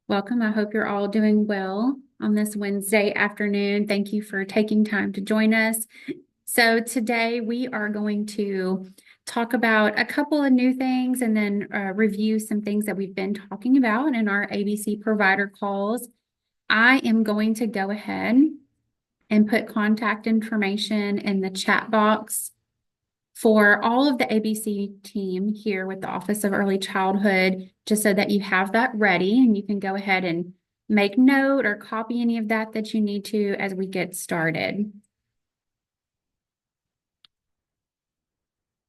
Welcome. I hope you're all doing well on this Wednesday afternoon. Thank you for taking time to join us. So today we are going to talk about a couple of new things and then review some things that we've been talking about in our ABC provider calls. I am going to go ahead and put contact information in the chat box for all of the ABC team here with the Office of Early Childhood, just so that you have that ready and you can go ahead and make note or copy any of that you need to as we get started.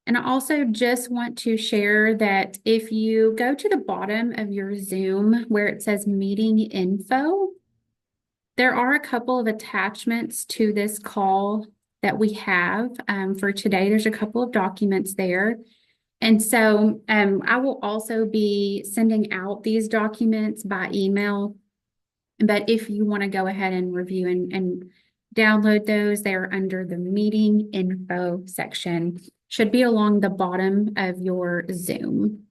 And I also just want to share that if you go to the bottom of your Zoom where it says meeting info, there are a couple of attachments to this call that we have for today. There's a couple of documents there. And so I will also be sending out these documents by email. But if you want to go ahead and review and download those, they're under the meeting info section. Should be along the bottom of your Zoom.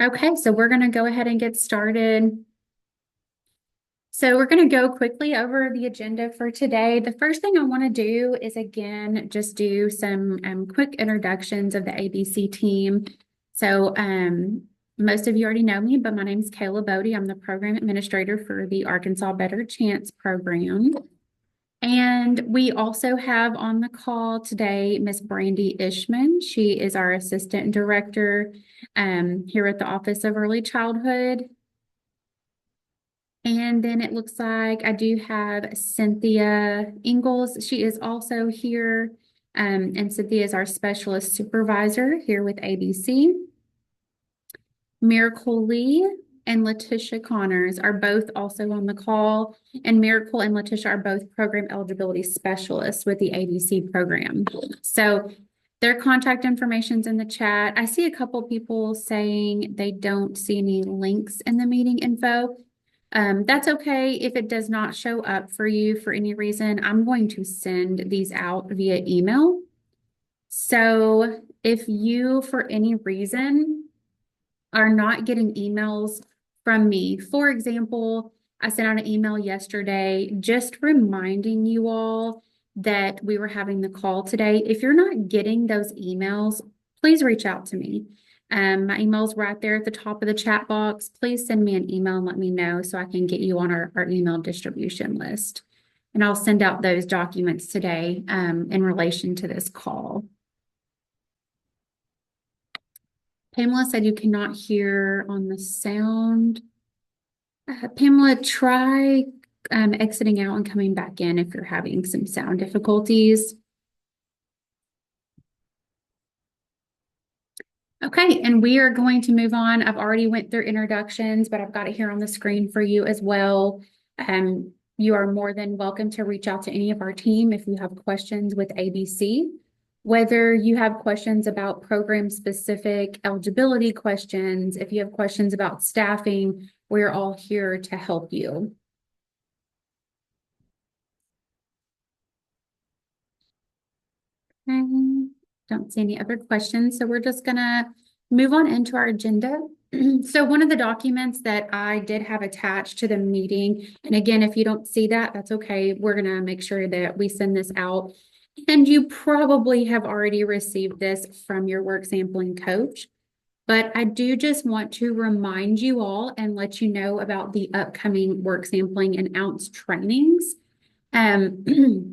Okay, so we're going to go ahead and get started. So we're going to go quickly over the agenda for today. The first thing I want to do is, again, just do some quick introductions of the ABC team. So most of you already know me, but my name is Kayla Bodie. I'm the program administrator for the Arkansas Better Chance program. And we also have on the call today Miss Brandy Ishman. She is our assistant director here at the Office of Early Childhood. And then it looks like I do have Cynthia Ingalls. She is also here. And Cynthia is our specialist supervisor here with ABC. Miracle Lee and Letitia Connors are both also on the call. And Miracle and Letitia are both program eligibility specialists with the ABC program. So their contact information's in the chat. I see a couple people saying they don't see any links in the meeting info. That's okay if it does not show up for you for any reason. I'm going to send these out via email. So if you, for any reason, are not getting emails from me, for example, I sent out an email yesterday just reminding you all that we were having the call today. If you're not getting those emails, please reach out to me. My email's right there at the top of the chat box. Please send me an email and let me know so I can get you on our email distribution list. And I'll send out those documents today in relation to this call. Pamela said you cannot hear on the sound. Pamela, try exiting out and coming back in if you're having some sound difficulties. Okay, and we are going to move on. I've already went through introductions, but I've got it here on the screen for you as well. You are more than welcome to reach out to any of our team if you have questions with ABC. Whether you have questions about program-specific eligibility questions, if you have questions about staffing, we're all here to help you. Don't see any other questions, so we're just gonna move on into our agenda. So one of the documents that I did have attached to the meeting, and again, if you don't see that, that's okay. We're gonna make sure that we send this out. And you probably have already received this from your work sampling coach, but I do just want to remind you all and let you know about the upcoming work sampling and ounce trainings.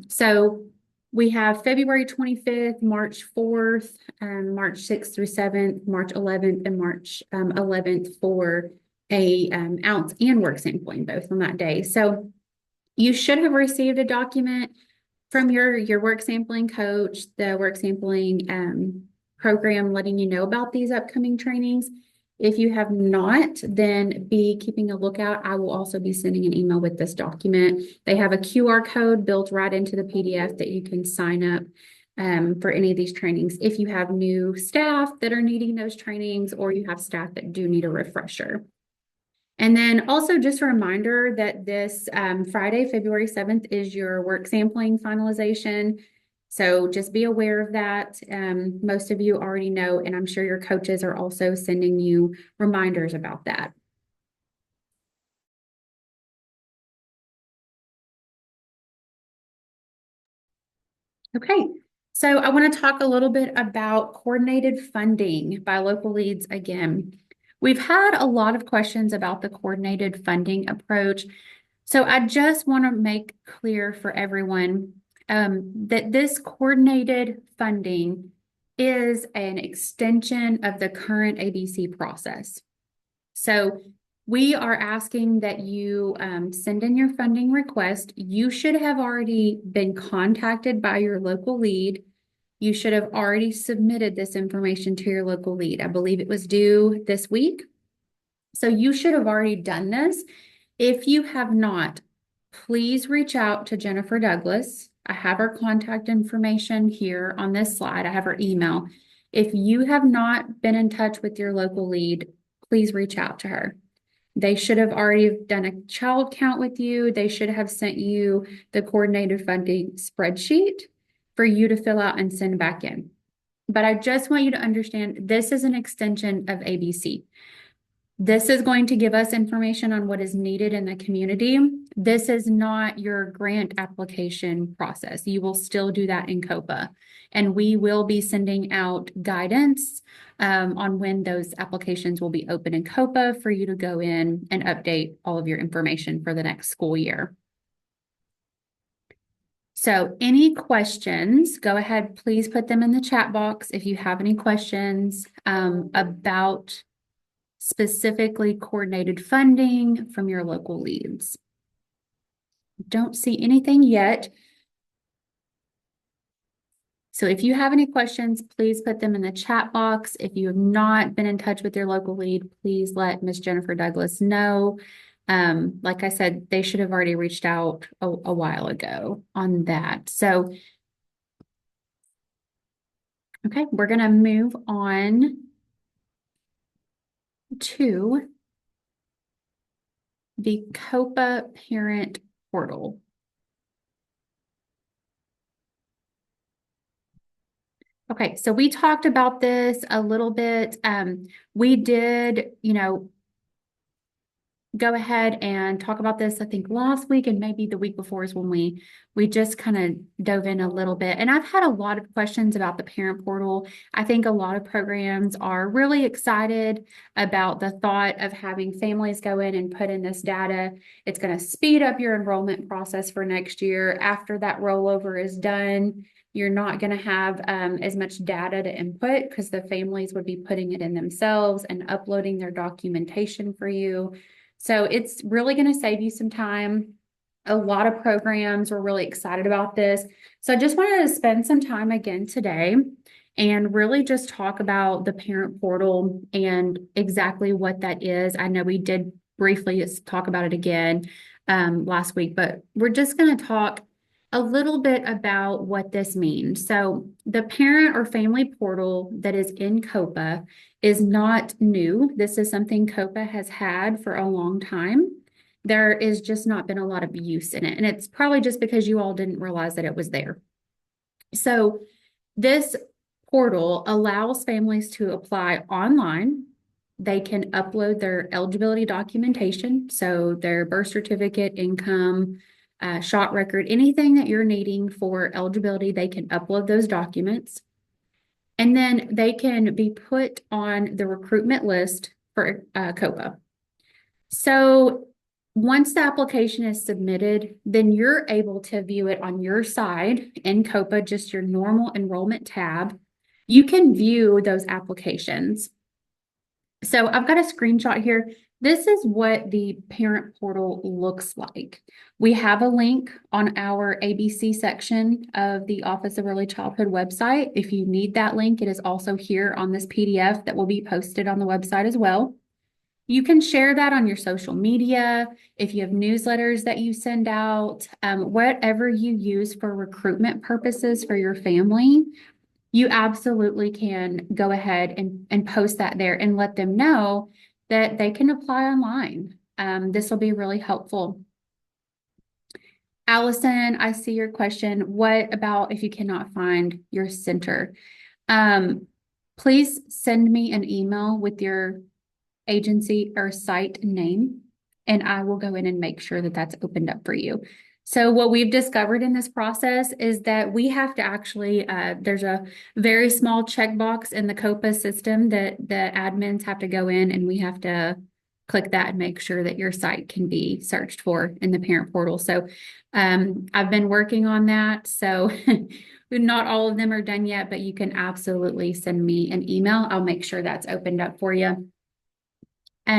So we have February 25th, March 4th, March 6th through 7th, March 11th, and March 11th for a ounce and work sampling both on that day. So you should have received a document from your work sampling coach, the work sampling program letting you know about these upcoming trainings. If you have not, then be keeping a lookout. I will also be sending an email with this document. They have a QR code built right into the PDF that you can sign up for any of these trainings. If you have new staff that are needing those trainings, or you have staff that do need a refresher. And then also just a reminder that this Friday, February 7th is your work sampling finalization. So just be aware of that. Most of you already know, and I'm sure your coaches are also sending you reminders about that. Okay, so I want to talk a little bit about coordinated funding by local leads again. We've had a lot of questions about the coordinated funding approach. So I just want to make clear for everyone that this coordinated funding is an extension of the current ABC process. So we are asking that you send in your funding request. You should have already been contacted by your local lead. You should have already submitted this information to your local lead. I believe it was due this week. So you should have already done this. If you have not, please reach out to Jennifer Douglas. I have her contact information here on this slide. I have her email. If you have not been in touch with your local lead, please reach out to her. They should have already done a child count with you. They should have sent you the coordinated funding spreadsheet for you to fill out and send back in. But I just want you to understand this is an extension of ABC. This is going to give us information on what is needed in the community. This is not your grant application process. You will still do that in COPA. And we will be sending out guidance on when those applications will be open in COPA for you to go in and update all of your information for the next school year. So any questions, go ahead, please put them in the chat box if you have any questions about specifically coordinated funding from your local leads. Don't see anything yet. So if you have any questions, please put them in the chat box. If you have not been in touch with your local lead, please let Ms. Jennifer Douglas know. Like I said, they should have already reached out a while ago on that. So, okay, we're going to move on to the COPA parent portal. Okay, so we talked about this a little bit. We did, go ahead and talk about this, I think last week and maybe the week before is when we just kind of dove in a little bit. And I've had a lot of questions about the parent portal. I think a lot of programs are really excited about the thought of having families go in and put in this data. It's going to speed up your enrollment process for next year. After that rollover is done, you're not going to have as much data to input because the families would be putting it in themselves and uploading their documentation for you. So it's really going to save you some time. A lot of programs were really excited about this. So I just wanted to spend some time again today and really just talk about the parent portal and exactly what that is. I know we did briefly talk about it again last week, but we're just going to talk a little bit about what this means. So the parent or family portal that is in COPA is not new. This is something COPA has had for a long time. There is just not been a lot of use in it. And it's probably just because you all didn't realize that it was there. So this portal allows families to apply online. They can upload their eligibility documentation, so their birth certificate, income, shot record, anything that you're needing for eligibility, they can upload those documents. And then they can be put on the recruitment list for COPA. So once the application is submitted, then you're able to view it on your side in COPA, just your normal enrollment tab. You can view those applications. So I've got a screenshot here. This is what the parent portal looks like. We have a link on our ABC section of the Office of Early Childhood website. If you need that link, it is also here on this PDF that will be posted on the website as well. You can share that on your social media. If you have newsletters that you send out, whatever you use for recruitment purposes for your family, you absolutely can go ahead and post that there and let them know that they can apply online. This will be really helpful. Allison, I see your question. What about if you cannot find your center? Please send me an email with your agency or site name, and I will go in and make sure that that's opened up for you. So what we've discovered in this process is that we have to actually, there's a very small checkbox in the COPA system that the admins have to go in, and we have to click that and make sure that your site can be searched for in the parent portal. So I've been working on that. So not all of them are done yet, but you can absolutely send me an email. I'll make sure that's opened up for you. We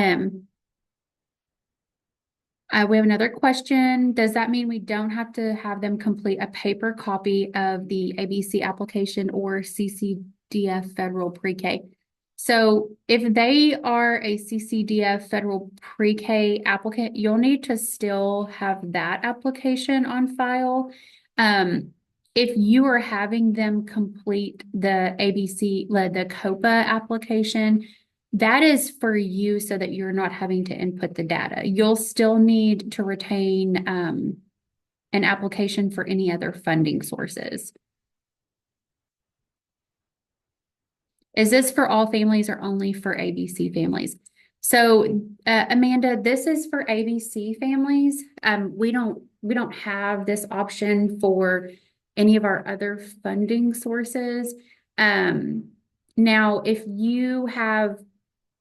have another question. Does that mean we don't have to have them complete a paper copy of the ABC application or CCDF federal pre-K? So if they are a CCDF federal pre-K applicant, you'll need to still have that application on file. If you are having them complete the ABC, the COPA application, that is for you so that you're not having to input the data. You'll still need to retain an application for any other funding sources. Is this for all families or only for ABC families? So, Amanda, this is for ABC families. We don't have this option for any of our other funding sources. Now, if you have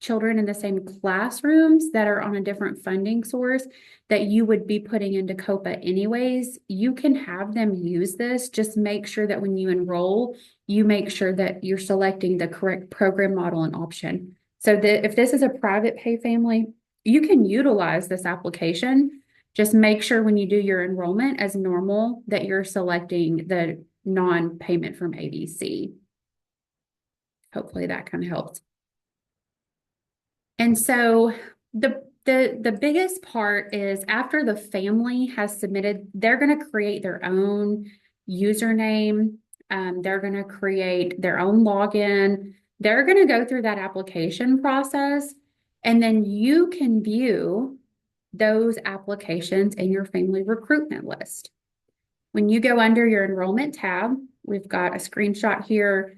children in the same classrooms that are on a different funding source that you would be putting into COPA anyways, you can have them use this. Just make sure that when you enroll, you make sure that you're selecting the correct program model and option. So that if this is a private pay family, you can utilize this application. Just make sure when you do your enrollment as normal that you're selecting the non-payment from ABC. Hopefully that kind of helps. And so the biggest part is after the family has submitted, they're going to create their own username. They're going to create their own login. They're going to go through that application process, and then you can view those applications in your family recruitment list. When you go under your enrollment tab, we've got a screenshot here,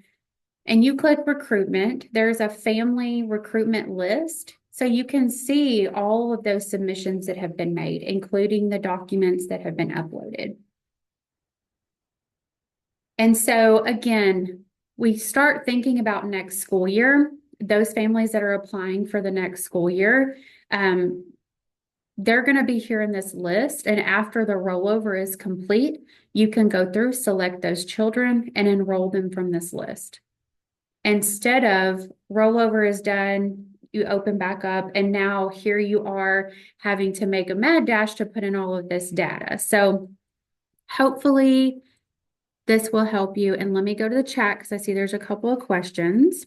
and you click recruitment, there's a family recruitment list. So you can see all of those submissions that have been made, including the documents that have been uploaded. And so again, we start thinking about next school year, those families that are applying for the next school year, they're going to be here in this list. And after the rollover is complete, you can go through, select those children, and enroll them from this list. Instead of rollover is done, you open back up, and now here you are having to make a mad dash to put in all of this data. So hopefully this will help you. And let me go to the chat because I see there's a couple of questions.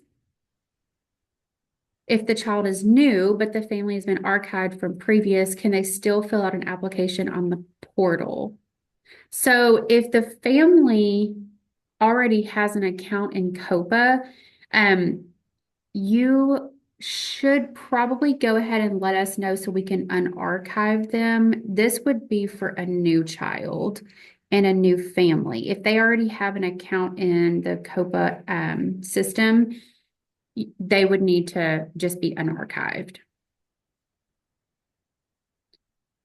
If the child is new, but the family has been archived from previous, can they still fill out an application on the portal? So if the family already has an account in COPA, you should probably go ahead and let us know so we can unarchive them. This would be for a new child and a new family. If they already have an account in the COPA system, they would need to just be unarchived.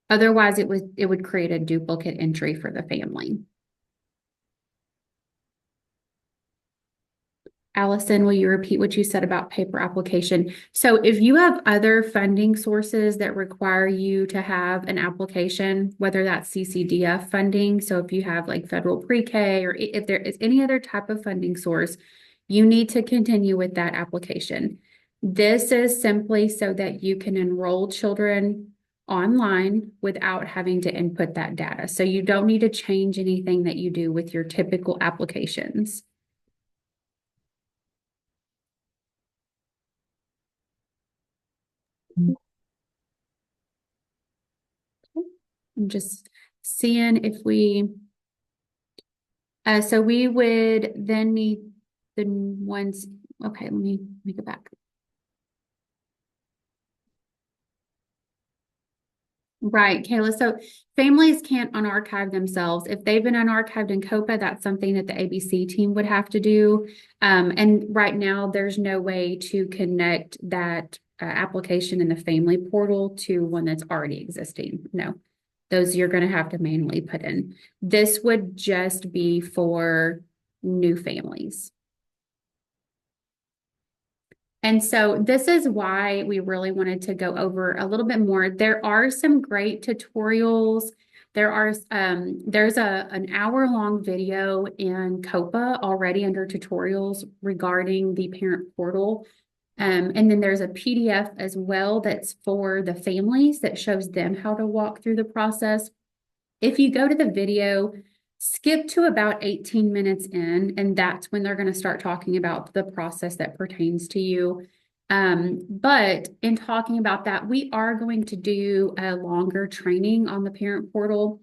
Otherwise, it would create a duplicate entry for the family. Allison, will you repeat what you said about paper application? So if you have other funding sources that require you to have an application, whether that's CCDF funding, so if you have like federal pre-K or if there is any other type of funding source, you need to continue with that application. This is simply so that you can enroll children online without having to input that data. So you don't need to change anything that you do with your typical applications. I'm just seeing if we, so we would then need the ones, okay, let me go back. Right, Kayla. So families can't unarchive themselves. If they've been unarchived in COPA, that's something that the ABC team would have to do. And right now, there's no way to connect that application in the family portal to one that's already existing. No, those you're going to have to manually put in. This would just be for new families. And so this is why we really wanted to go over a little bit more. There are some great tutorials. There's an hour-long video in COPA already under tutorials regarding the parent portal. And then there's a PDF as well that's for the families that shows them how to walk through the process. If you go to the video, skip to about 18 minutes in, and that's when they're going to start talking about the process that pertains to you. But in talking about that, we are going to do a longer training on the parent portal.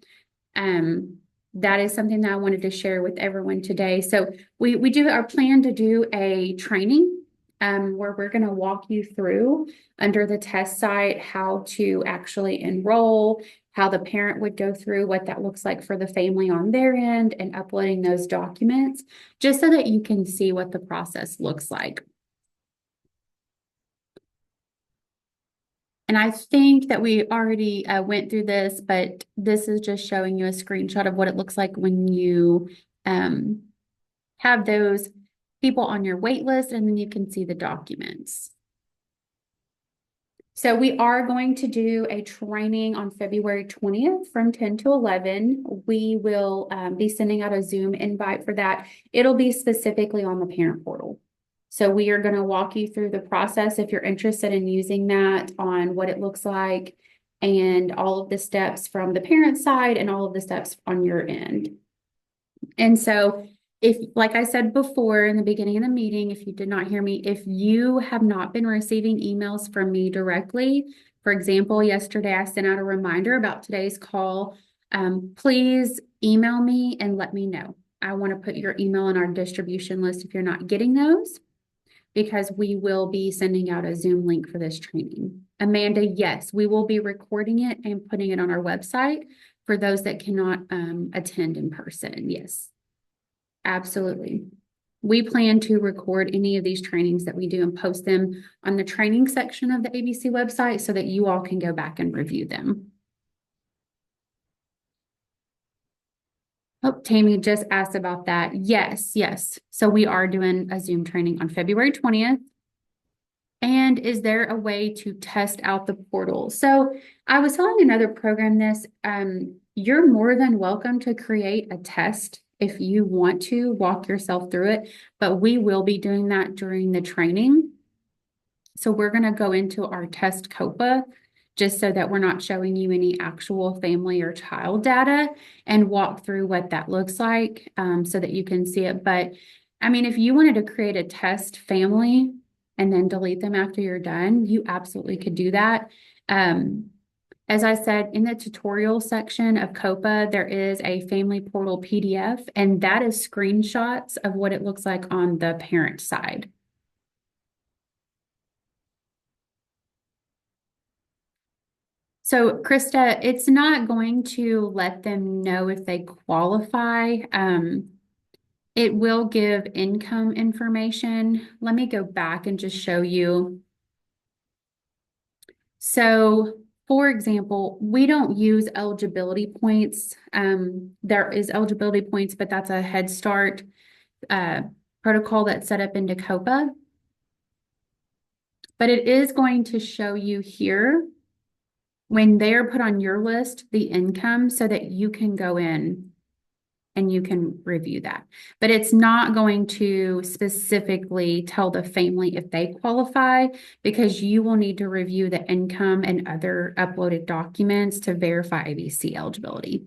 That is something that I wanted to share with everyone today. So we do our plan to do a training where we're going to walk you through under the test site how to actually enroll, how the parent would go through, what that looks like for the family on their end, and uploading those documents, just so that you can see what the process looks like. And I think that we already went through this, but this is just showing you a screenshot of what it looks like when you have those people on your wait list, and then you can see the documents. So we are going to do a training on February 20th from 10 to 11. We will be sending out a Zoom invite for that. It'll be specifically on the parent portal. So we are going to walk you through the process if you're interested in using that, on what it looks like and all of the steps from the parent side and all of the steps on your end. And so if, like I said before in the beginning of the meeting, if you did not hear me, if you have not been receiving emails from me directly, for example, yesterday I sent out a reminder about today's call, please email me and let me know. I want to put your email on our distribution list if you're not getting those, because we will be sending out a Zoom link for this training. Amanda, yes, we will be recording it and putting it on our website for those that cannot attend in person. Yes, absolutely. We plan to record any of these trainings that we do and post them on the training section of the ABC website so that you all can go back and review them. Oh, Tammy just asked about that. Yes, yes. So we are doing a Zoom training on February 20th. And is there a way to test out the portal? So I was telling another program this, you're more than welcome to create a test if you want to walk yourself through it, but we will be doing that during the training. So we're going to go into our test COPA just so that we're not showing you any actual family or child data, and walk through what that looks like so that you can see it. But I mean, if you wanted to create a test family and then delete them after you're done, you absolutely could do that. As I said, in the tutorial section of COPA, there is a family portal PDF, and that is screenshots of what it looks like on the parent side. So, Krista, it's not going to let them know if they qualify. It will give income information. Let me go back and just show you. So, for example, we don't use eligibility points. There is eligibility points, but that's a Head Start protocol that's set up into COPA. But it is going to show you here when they are put on your list, the income, so that you can go in and you can review that. But it's not going to specifically tell the family if they qualify, because you will need to review the income and other uploaded documents to verify ABC eligibility.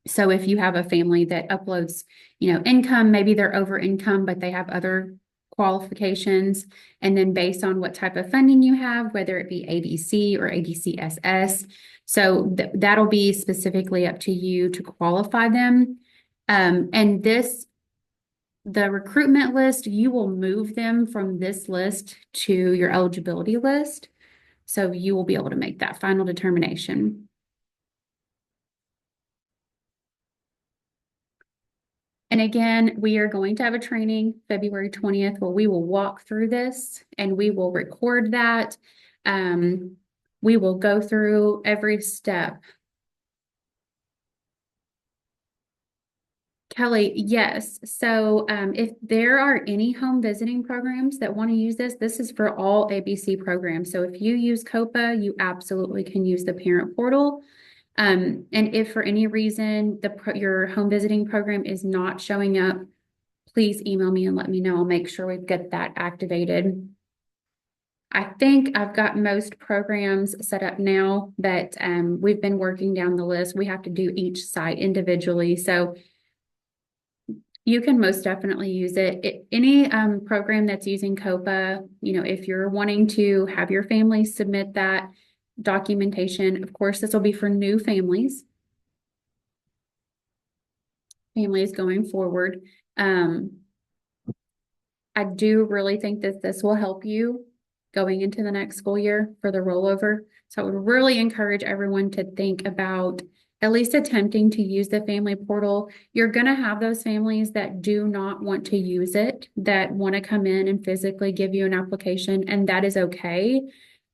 So if you have a family that uploads, income, maybe they're over income, but they have other qualifications, and then based on what type of funding you have, whether it be ADC or ADCSS, so that'll be specifically up to you to qualify them. And the recruitment list, you will move them from this list to your eligibility list. So you will be able to make that final determination. And again, we are going to have a training February 20th where we will walk through this and we will record that. We will go through every step. Kelly, yes. So if there are any home visiting programs that want to use this, this is for all ABC programs. So if you use COPA, you absolutely can use the parent portal. And if for any reason your home visiting program is not showing up, please email me and let me know. I'll make sure we get that activated. I think I've got most programs set up now, but we've been working down the list. We have to do each site individually. So you can most definitely use it. Any program that's using COPA, if you're wanting to have your family submit that documentation, of course, this will be for new families going forward. I do really think that this will help you going into the next school year for the rollover. So I would really encourage everyone to think about at least attempting to use the family portal. You're going to have those families that do not want to use it, that want to come in and physically give you an application, and that is okay.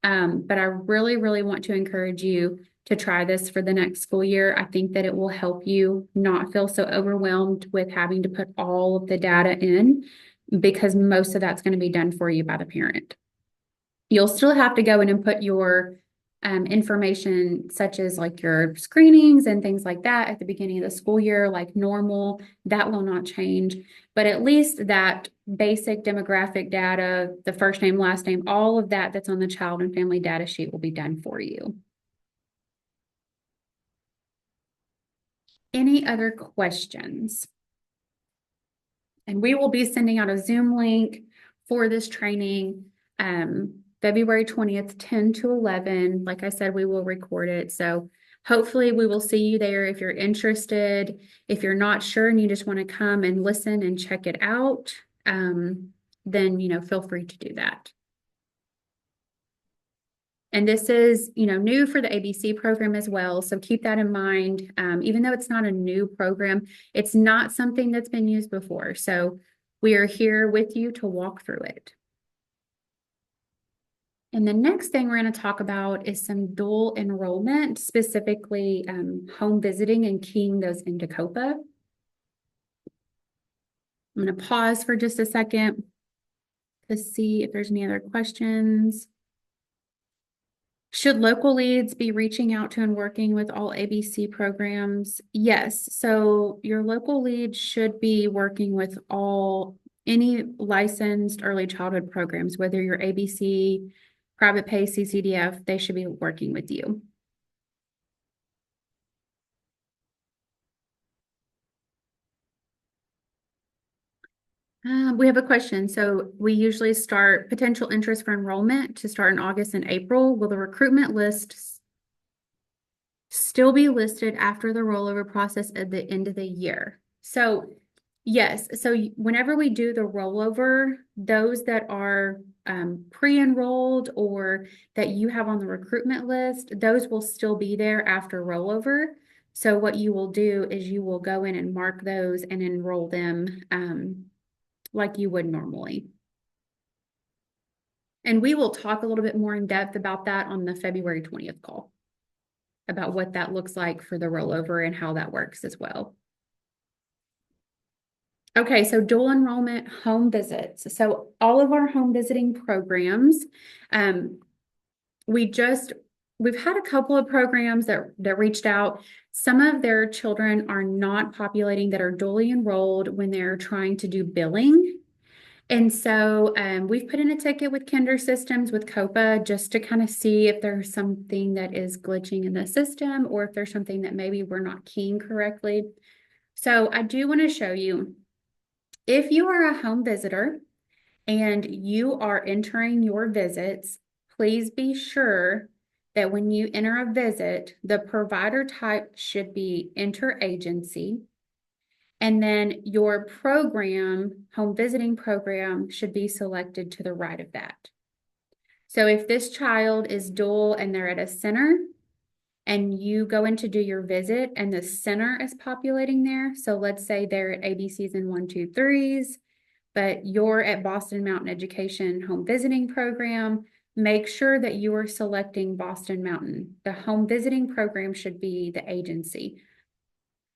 But I really, really want to encourage you to try this for the next school year. I think that it will help you not feel so overwhelmed with having to put all of the data in, because most of that's going to be done for you by the parent. You'll still have to go in and put your information, such as like your screenings and things like that at the beginning of the school year, like normal. That will not change. But at least that basic demographic data, the first name, last name, all of that that's on the child and family data sheet will be done for you. Any other questions? And we will be sending out a Zoom link for this training February 20th, 10 to 11. Like I said, we will record it. So hopefully we will see you there if you're interested. If you're not sure and you just want to come and listen and check it out, then, feel free to do that. And this is, new for the ABC program as well. So keep that in mind. Even though it's not a new program, it's not something that's been used before. So we are here with you to walk through it. And the next thing we're going to talk about is some dual enrollment, specifically home visiting and keying those into COPA. I'm going to pause for just a second to see if there's any other questions. Should local leads be reaching out to and working with all ABC programs? Yes. So your local lead should be working with any licensed early childhood programs, whether you're ABC, private pay, CCDF, they should be working with you. We have a question. So we usually start potential interest for enrollment to start in August and April. Will the recruitment list still be listed after the rollover process at the end of the year? So yes. So whenever we do the rollover, those that are pre-enrolled or that you have on the recruitment list, those will still be there after rollover. So what you will do is you will go in and mark those and enroll them like you would normally. And we will talk a little bit more in depth about that on the February 20th call, about what that looks like for the rollover and how that works as well. Okay, so dual enrollment home visits. So all of our home visiting programs, we've had a couple of programs that reached out. Some of their children are not populating that are dually enrolled when they're trying to do billing. And so we've put in a ticket with Kinder Systems with COPA just to kind of see if there's something that is glitching in the system or if there's something that maybe we're not keying correctly. So I do want to show you, if you are a home visitor and you are entering your visits, please be sure that when you enter a visit, the provider type should be interagency. And then your program, home visiting program, should be selected to the right of that. So if this child is dual and they're at a center and you go in to do your visit and the center is populating there, so let's say they're at ABCs and 1, 2, 3s, but you're at Boston Mountain Education Home Visiting Program, make sure that you are selecting Boston Mountain. The home visiting program should be the agency.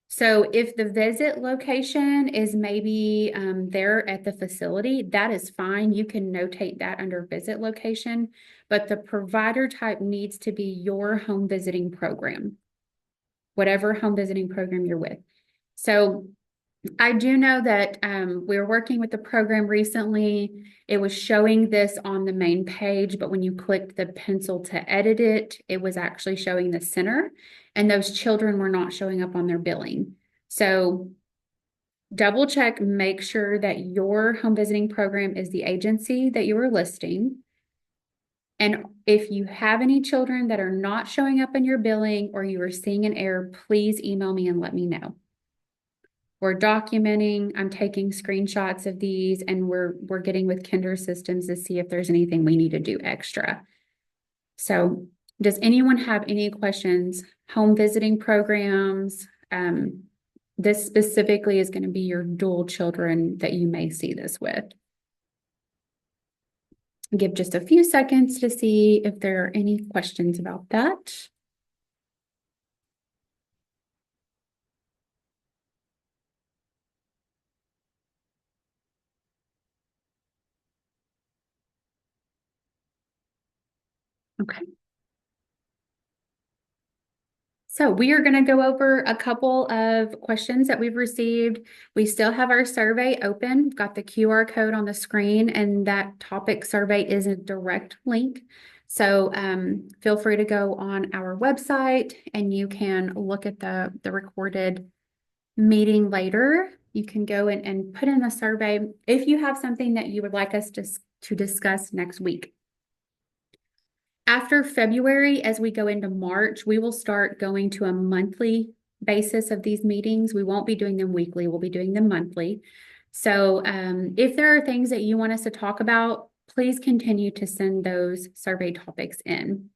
So if the visit location is maybe there at the facility, that is fine. You can notate that under visit location, but the provider type needs to be your home visiting program, whatever home visiting program you're with. So I do know that we're working with the program recently. It was showing this on the main page, but when you clicked the pencil to edit it, it was actually showing the center, and those children were not showing up on their billing. So double check, make sure that your home visiting program is the agency that you are listing. And if you have any children that are not showing up in your billing or you are seeing an error, please email me and let me know. We're documenting, I'm taking screenshots of these, and we're getting with Kinder Systems to see if there's anything we need to do extra. So does anyone have any questions? Home visiting programs, this specifically is going to be your dual children that you may see this with. Give just a few seconds to see if there are any questions about that. Okay. So we are going to go over a couple of questions that we've received. We still have our survey open. We've got the QR code on the screen, and that topic survey is a direct link. So feel free to go on our website and you can look at the recorded meeting later. You can go and put in the survey if you have something that you would like us to discuss next week. After February, as we go into March, we will start going to a monthly basis of these meetings. We won't be doing them weekly, we'll be doing them monthly. So if there are things that you want us to talk about, please continue to send those survey topics in.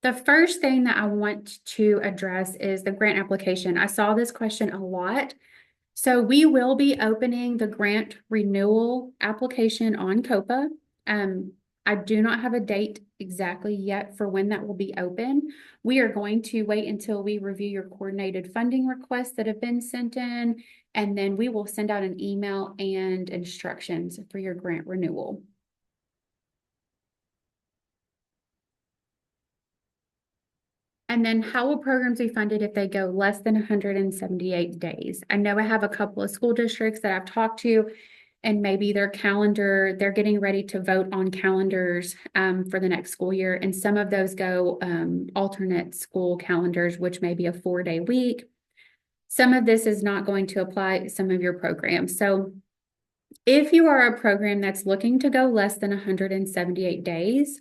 The first thing that I want to address is the grant application. I saw this question a lot. So we will be opening the grant renewal application on COPA. I do not have a date exactly yet for when that will be open. We are going to wait until we review your coordinated funding requests that have been sent in, and then we will send out an email and instructions for your grant renewal. And then how will programs be funded if they go less than 178 days? I know I have a couple of school districts that I've talked to, and maybe their calendar, they're getting ready to vote on calendars for the next school year. And some of those go alternate school calendars, which may be a 4-day week. Some of this is not going to apply to some of your programs. So if you are a program that's looking to go less than 178 days,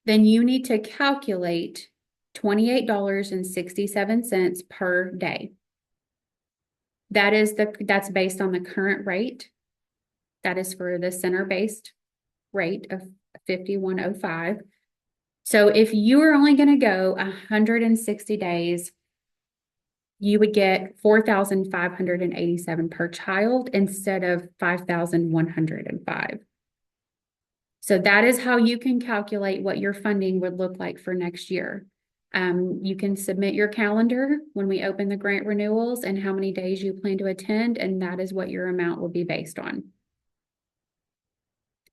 then you need to calculate $28.67 per day. That's based on the current rate. That is for the center-based rate of 5105. So if you are only going to go 160 days, you would get 4,587 per child instead of 5,105. So that is how you can calculate what your funding would look like for next year. You can submit your calendar when we open the grant renewals and how many days you plan to attend, and that is what your amount will be based on.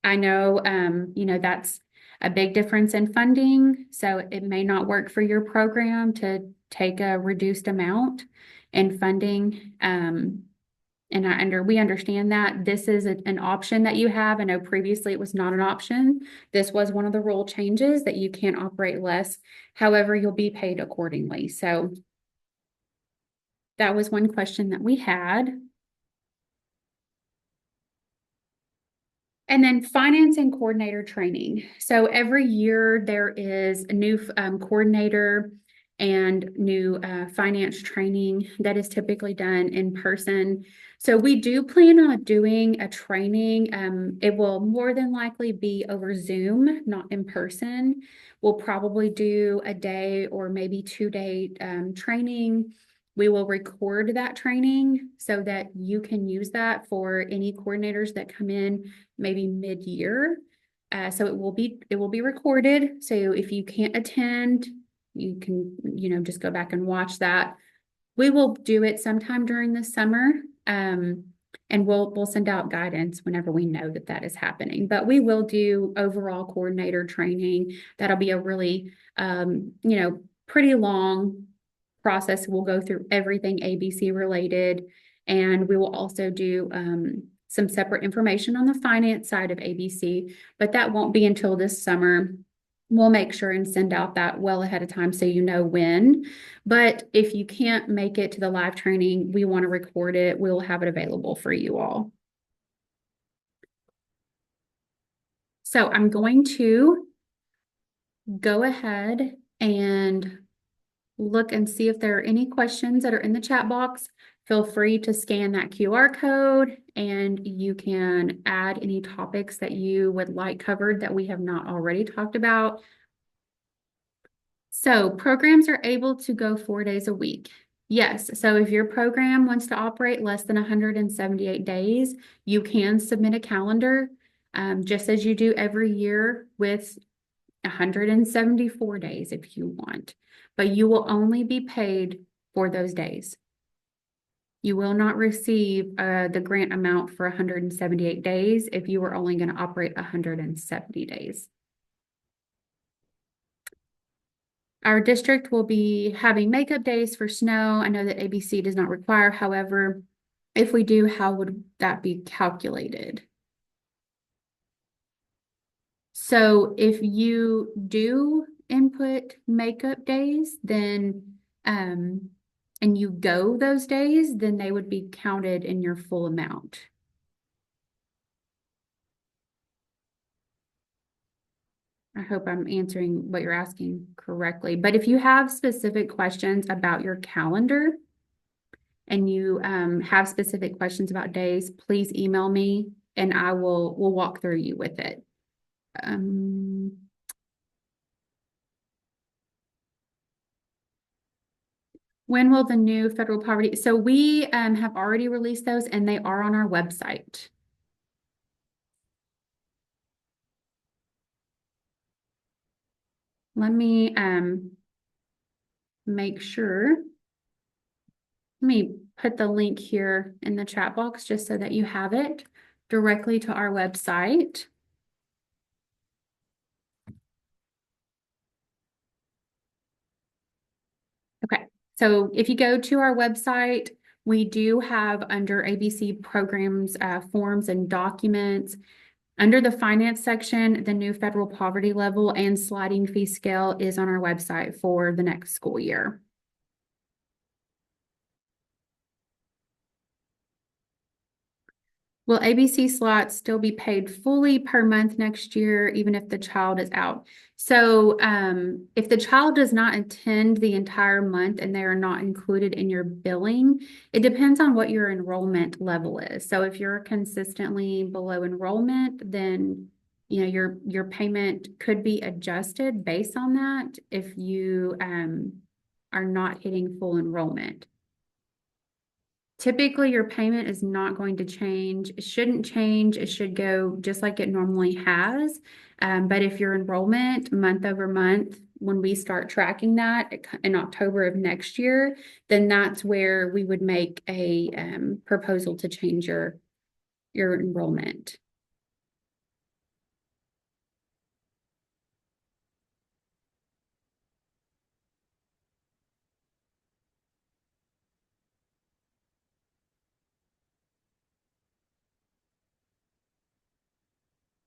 I know, that's a big difference in funding, so it may not work for your program to take a reduced amount in funding. And we understand that this is an option that you have. I know previously it was not an option. This was one of the rule changes that you can't operate less. However, you'll be paid accordingly. So that was one question that we had. And then financing coordinator training. So every year there is a new coordinator and new finance training that is typically done in person. So we do plan on doing a training. It will more than likely be over Zoom, not in person. We'll probably do a day or maybe 2-day training. We will record that training so that you can use that for any coordinators that come in maybe mid-year. So it will be recorded. So if you can't attend, you can, just go back and watch that. We will do it sometime during the summer. And we'll send out guidance whenever we know that that is happening. But we will do overall coordinator training. That'll be a really, pretty long process. We'll go through everything ABC related, and we will also do some separate information on the finance side of ABC, but that won't be until this summer. We'll make sure and send out that well ahead of time so you know when. But if you can't make it to the live training, we want to record it. We'll have it available for you all. So I'm going to go ahead and look and see if there are any questions that are in the chat box. Feel free to scan that QR code and you can add any topics that you would like covered that we have not already talked about. So programs are able to go 4 days a week. Yes, so if your program wants to operate less than 178 days, you can submit a calendar, just as you do every year with 174 days if you want, but you will only be paid for those days. You will not receive the grant amount for 178 days if you are only going to operate 170 days. Our district will be having makeup days for snow. I know that ABC does not require, however, if we do, how would that be calculated? So if you do input makeup days, then and you go those days, then they would be counted in your full amount. I hope I'm answering what you're asking correctly. But if you have specific questions about your calendar and you have specific questions about days, please email me and we'll walk through you with it. When will the new federal poverty? So we have already released those and they are on our website. Let me make sure. Let me put the link here in the chat box just so that you have it directly to our website. Okay, so if you go to our website, we do have under ABC programs, forms and documents. Under the finance section, the new federal poverty level and sliding fee scale is on our website for the next school year. Will ABC slots still be paid fully per month next year, even if the child is out? So if the child does not attend the entire month and they are not included in your billing, it depends on what your enrollment level is. So if you're consistently below enrollment, then your payment could be adjusted based on that if you are not hitting full enrollment. Typically, your payment is not going to change. It shouldn't change. It should go just like it normally has. But if your enrollment month over month, when we start tracking that in October of next year, then that's where we would make a proposal to change your enrollment.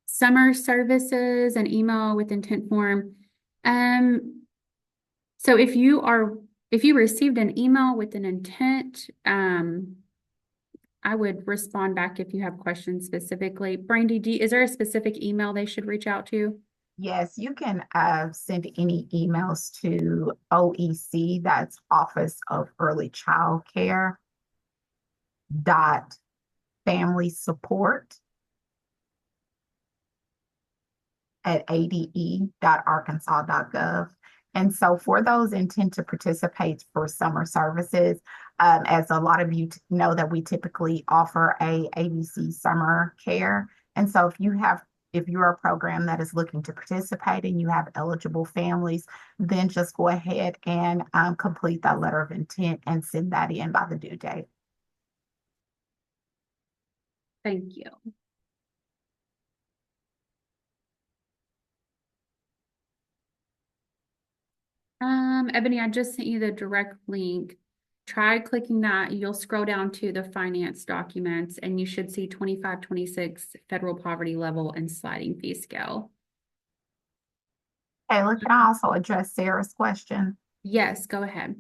Summer services and email with intent form. So if you received an email with an intent, I would respond back if you have questions specifically. Brandy, is there a specific email they should reach out to? Yes, you can send any emails to OEC, that's Office of Early Child Care, dot family support at ade.arkansas.gov. And so for those intent to participate for summer services, as a lot of you know that we typically offer a ABC summer care. And so if you're a program that is looking to participate and you have eligible families, then just go ahead and complete that letter of intent and send that in by the due date. Thank you. Ebony, I just sent you the direct link. Try clicking that. You'll scroll down to the finance documents and you should see 25-26 federal poverty level and sliding fee scale. Taylor, can I also address Sarah's question? Yes, go ahead.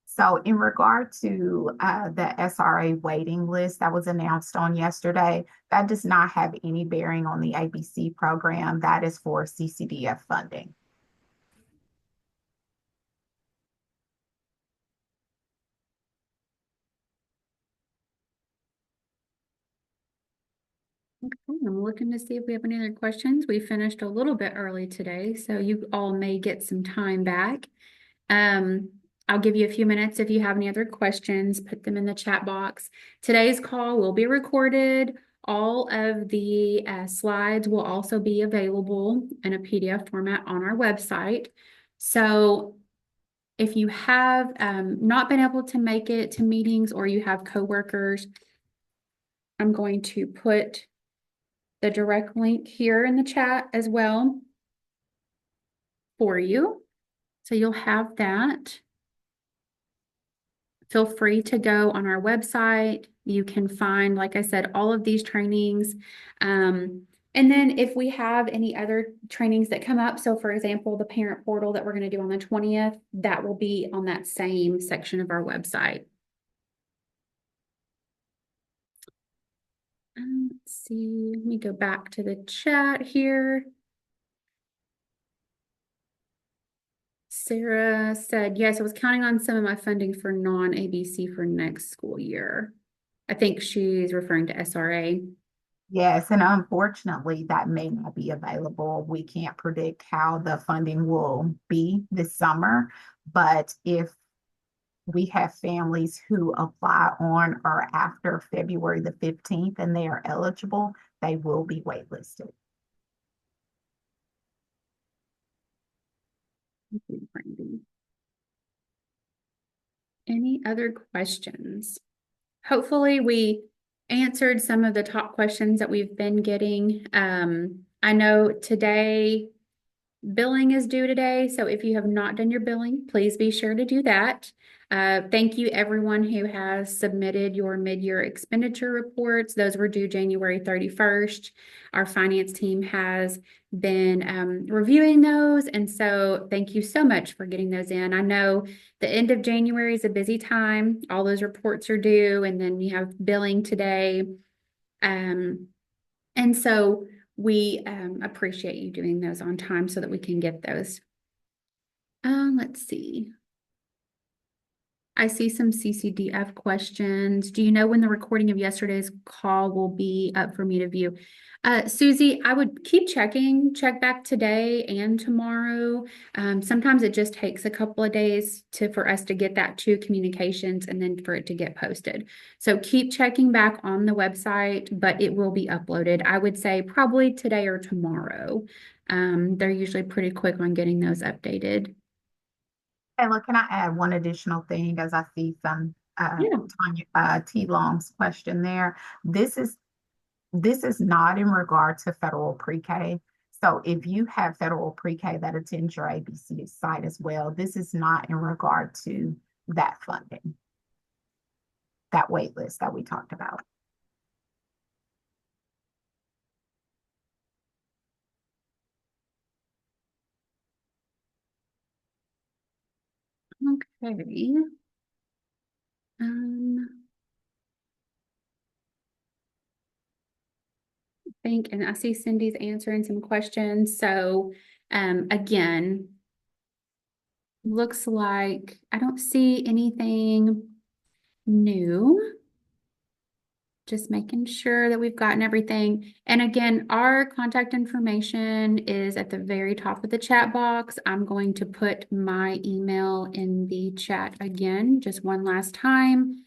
So in regard to the SRA waiting list that was announced on yesterday, that does not have any bearing on the ABC program. That is for CCDF funding. Okay, I'm looking to see if we have any other questions. We finished a little bit early today, so you all may get some time back. I'll give you a few minutes if you have any other questions, put them in the chat box. Today's call will be recorded. All of the slides will also be available in a PDF format on our website. So if you have not been able to make it to meetings or you have coworkers, I'm going to put the direct link here in the chat as well for you. So you'll have that. Feel free to go on our website. You can find, like I said, all of these trainings. And then if we have any other trainings that come up, so for example, the parent portal that we're going to do on the 20th, that will be on that same section of our website. Let's see, let me go back to the chat here. Sarah said, yes, I was counting on some of my funding for non-ABC for next school year. I think she's referring to SRA. Yes, and unfortunately, that may not be available. We can't predict how the funding will be this summer, but if we have families who apply on or after February the 15th and they are eligible, they will be waitlisted. Any other questions? Hopefully we answered some of the top questions that we've been getting. I know today billing is due today, so if you have not done your billing, please be sure to do that. Thank you everyone who has submitted your mid-year expenditure reports. Those were due January 31st. Our finance team has been reviewing those, and so thank you so much for getting those in. I know the end of January is a busy time. All those reports are due, and then you have billing today. And so we appreciate you doing those on time so that we can get those. Let's see. I see some CCDF questions. Do you know when the recording of yesterday's call will be up for me to view? Susie, I would keep checking, check back today and tomorrow. Sometimes it just takes a couple of days for us to get that to communications and then for it to get posted. So keep checking back on the website, but it will be uploaded. I would say probably today or tomorrow. They're usually pretty quick on getting those updated. Hey, look, can I add one additional thing as I see some Yeah. Tanya T. Long's question there? This is not in regard to federal pre-K. So if you have federal pre-K that attends your ABC site as well, this is not in regard to that funding, that wait list that we talked about. Okay. And I see Cindy's answering some questions. So Again, looks like I don't see anything new. Just making sure that we've gotten everything. And again, our contact information is at the very top of the chat box. I'm going to put my email in the chat again, just one last time.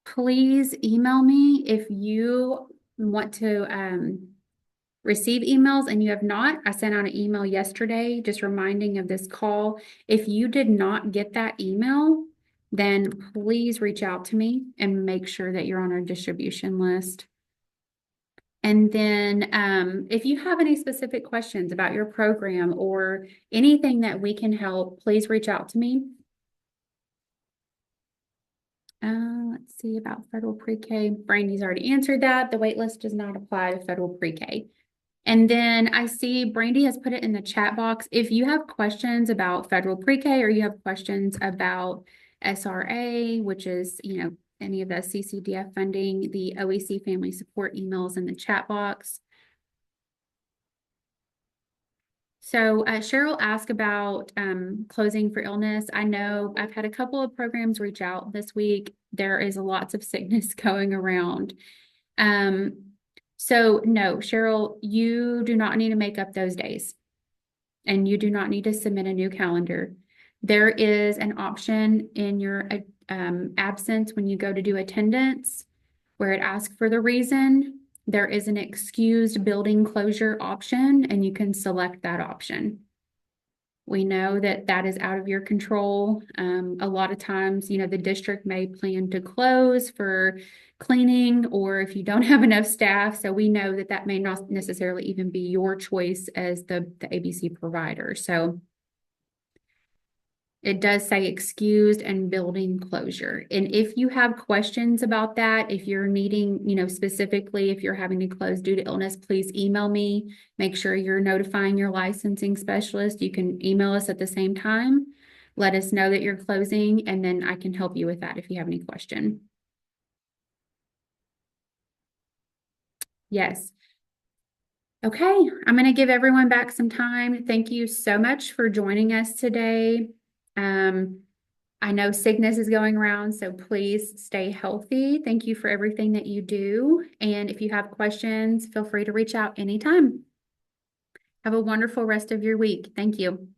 Please email me if you want to receive emails and you have not. I sent out an email yesterday just reminding of this call. If you did not get that email, then please reach out to me and make sure that you're on our distribution list. And then if you have any specific questions about your program or anything that we can help, please reach out to me. Let's see about federal pre-K. Brandy's already answered that. The wait list does not apply to federal pre-K. And then I see Brandy has put it in the chat box. If you have questions about federal pre-K or you have questions about SRA, which is, any of the CCDF funding, the OEC family support emails in the chat box. So Cheryl asked about closing for illness. I know I've had a couple of programs reach out this week. There is lots of sickness going around. So no, Cheryl, you do not need to make up those days and you do not need to submit a new calendar. There is an option in your absence when you go to do attendance where it asks for the reason. There is an excused building closure option and you can select that option. We know that that is out of your control. A lot of times, the district may plan to close for cleaning or if you don't have enough staff. So we know that that may not necessarily even be your choice as the ABC provider. So it does say excused and building closure. And if you have questions about that, if you're needing, specifically, if you're having to close due to illness, please email me. Make sure you're notifying your licensing specialist. You can email us at the same time. Let us know that you're closing, and then I can help you with that if you have any question. Yes. Okay, I'm going to give everyone back some time. Thank you so much for joining us today. I know sickness is going around, so please stay healthy. Thank you for everything that you do. And if you have questions, feel free to reach out anytime. Have a wonderful rest of your week. Thank you.